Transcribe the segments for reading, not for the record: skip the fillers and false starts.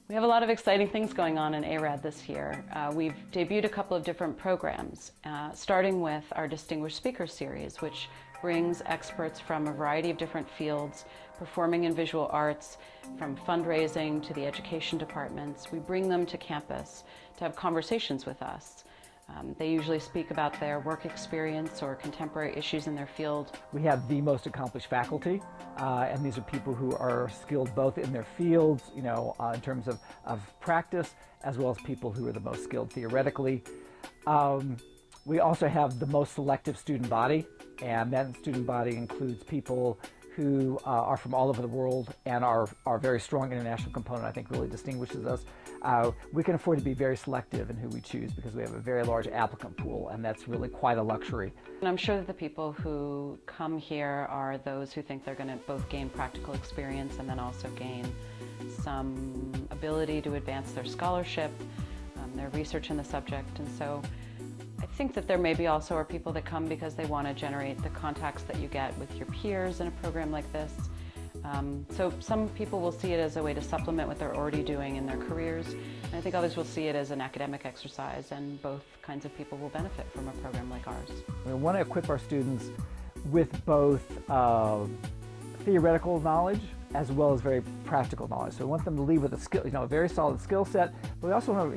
We have a lot of exciting things going on in ARAD this year. We've debuted a couple of different programs, starting with our Distinguished Speaker Series, which brings experts from a variety of different fields, performing and visual arts, from fundraising to the education departments. We bring them to campus to have conversations with us. They usually speak about their work experience or contemporary issues in their field. We have the most accomplished faculty, and these are people who are skilled both in their fields, in terms of practice, as well as people who are the most skilled theoretically. We also have the most selective student body, and that student body includes people who are from all over the world, and our very strong international component, I think, really distinguishes us. We can afford to be very selective in who we choose because we have a very large applicant pool, and that's really quite a luxury. And I'm sure that the people who come here are those who think they're going to both gain practical experience and then also gain some ability to advance their scholarship, their research in the subject. And so I think that there maybe also are people that come because they want to generate the contacts that you get with your peers in a program like this. So some people will see it as a way to supplement what they're already doing in their careers, and I think others will see it as an academic exercise, and both kinds of people will benefit from a program like ours. We want to equip our students with both theoretical knowledge as well as very practical knowledge. So we want them to leave with a skill, a very solid skill set, but we also want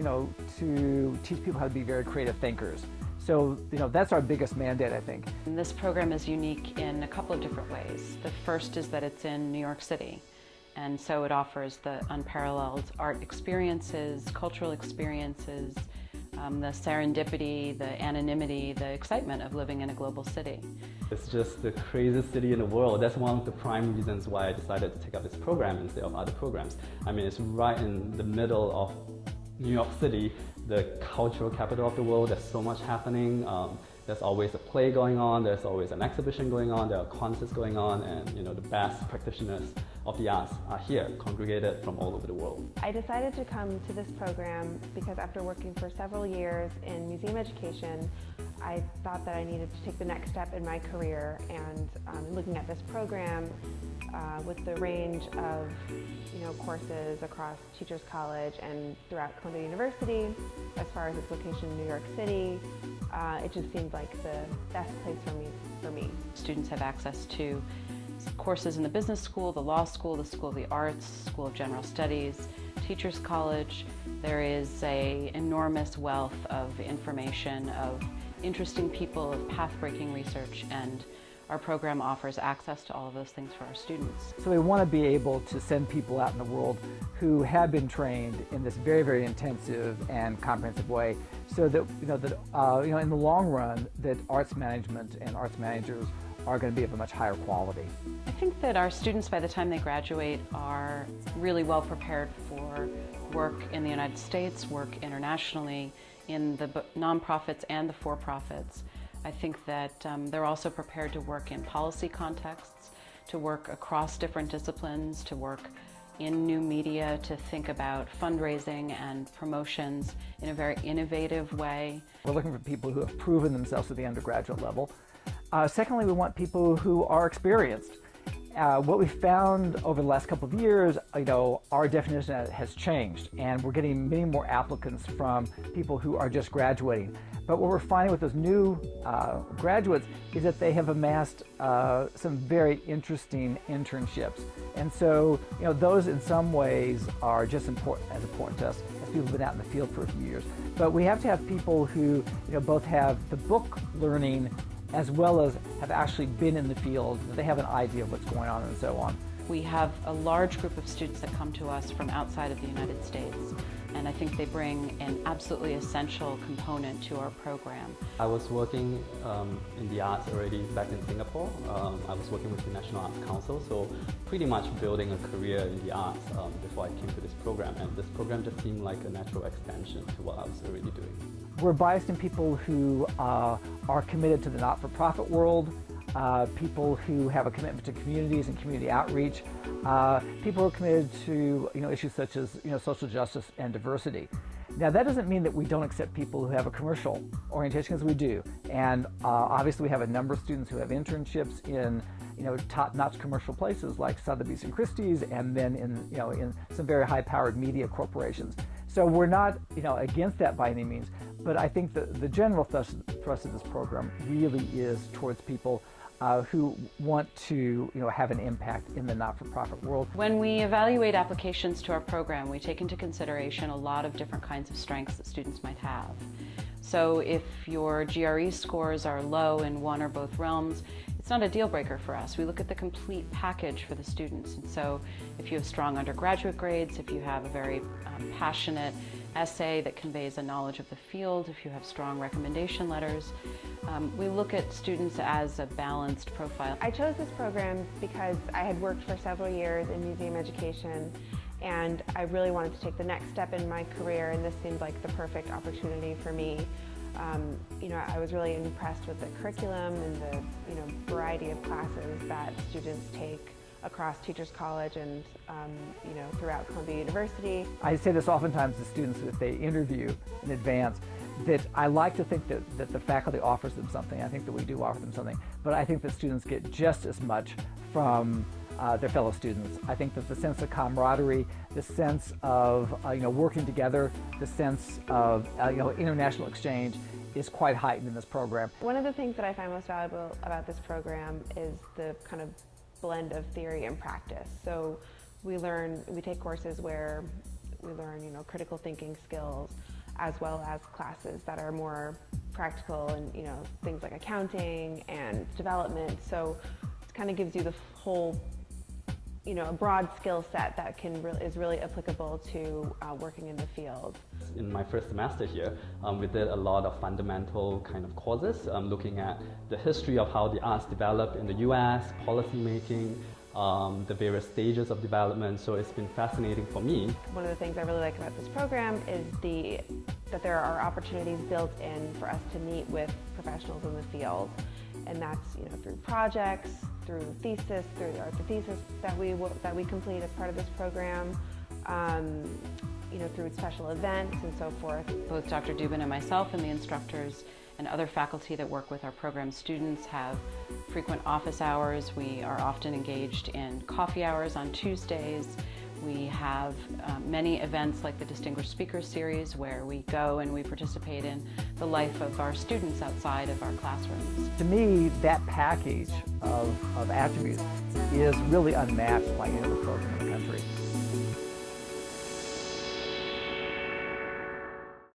to teach people how to be very creative thinkers. So, that's our biggest mandate, I think. And this program is unique in a couple of different ways. The first is that it's in New York City, and so it offers the unparalleled art experiences, cultural experiences, the serendipity, the anonymity, the excitement of living in a global city. It's just the craziest city in the world. That's one of the prime reasons why I decided to take up this program instead of other programs. I mean, it's right in the middle of New York City, the cultural capital of the world. There's so much happening. There's always a play going on, there's always an exhibition going on, there are concerts going on, and the best practitioners of the arts are here, congregated from all over the world. I decided to come to this program because after working for several years in museum education, I thought that I needed to take the next step in my career, and looking at this program with the range of courses across Teachers College and throughout Columbia University, as far as its location in New York City, it just seemed like the best place for me. Students have access to courses in the business school, the law school, the School of the Arts, School of General Studies, Teachers College. There is an enormous wealth of information, of interesting people, of path-breaking research, and our program offers access to all of those things for our students. So we want to be able to send people out in the world who have been trained in this very, very intensive and comprehensive way, so that in the long run, that arts management and arts managers are going to be of a much higher quality. I think that our students, by the time they graduate, are really well prepared for work in the United States, work internationally, in the nonprofits and the for-profits. I think that they're also prepared to work in policy contexts, to work across different disciplines, to work in new media, to think about fundraising and promotions in a very innovative way. We're looking for people who have proven themselves at the undergraduate level. Secondly, we want people who are experienced. What we've found over the last couple of years, our definition has changed, and we're getting many more applicants from people who are just graduating. But what we're finding with those new graduates is that they have amassed some very interesting internships. And so, those in some ways are just as important to us as people who've been out in the field for a few years. But we have to have people who, both have the book learning as well as have actually been in the field, that they have an idea of what's going on and so on. We have a large group of students that come to us from outside of the United States, and I think they bring an absolutely essential component to our program. I was working in the arts already back in Singapore. I was working with the National Arts Council, so pretty much building a career in the arts before I came to this program, and this program just seemed like a natural extension to what I was already doing. We're biased in people who are committed to the not-for-profit world, people who have a commitment to communities and community outreach, people who are committed to issues such as social justice and diversity. Now, that doesn't mean that we don't accept people who have a commercial orientation, because we do. And obviously we have a number of students who have internships in top-notch commercial places like Sotheby's and Christie's, and then in some very high-powered media corporations. So we're not against that by any means, but I think the general thrust of this program really is towards people who want to have an impact in the not-for-profit world. When we evaluate applications to our program, we take into consideration a lot of different kinds of strengths that students might have. So if your GRE scores are low in one or both realms, it's not a deal breaker for us. We look at the complete package for the students. And so if you have strong undergraduate grades, if you have a very passionate essay that conveys a knowledge of the field, if you have strong recommendation letters, we look at students as a balanced profile. I chose this program because I had worked for several years in museum education, and I really wanted to take the next step in my career, and this seemed like the perfect opportunity for me. I was really impressed with the curriculum and the variety of classes that students take across Teachers College and throughout Columbia University. I say this oftentimes to students if they interview in advance, that I like to think that the faculty offers them something. I think that we do offer them something, but I think that students get just as much from their fellow students. I think that the sense of camaraderie, the sense of working together, the sense of international exchange is quite heightened in this program. One of the things that I find most valuable about this program is the kind of blend of theory and practice. So we take courses where we learn critical thinking skills, as well as classes that are more practical and things like accounting and development. So it kind of gives you the whole a broad skill set that is really applicable to working in the field. In my first semester here, we did a lot of fundamental kind of courses, looking at the history of how the arts developed in the US, policy making, the various stages of development, so it's been fascinating for me. One of the things I really like about this program is that there are opportunities built in for us to meet with professionals in the field, and that's through projects, through thesis, through the thesis that we complete as part of this program, through special events and so forth. Both Dr. Dubin and myself and the instructors and other faculty that work with our program students have frequent office hours. We are often engaged in coffee hours on Tuesdays. We have many events like the Distinguished Speakers Series where we go and we participate in the life of our students outside of our classrooms. To me, that package of attributes is really unmatched by any other program in the country.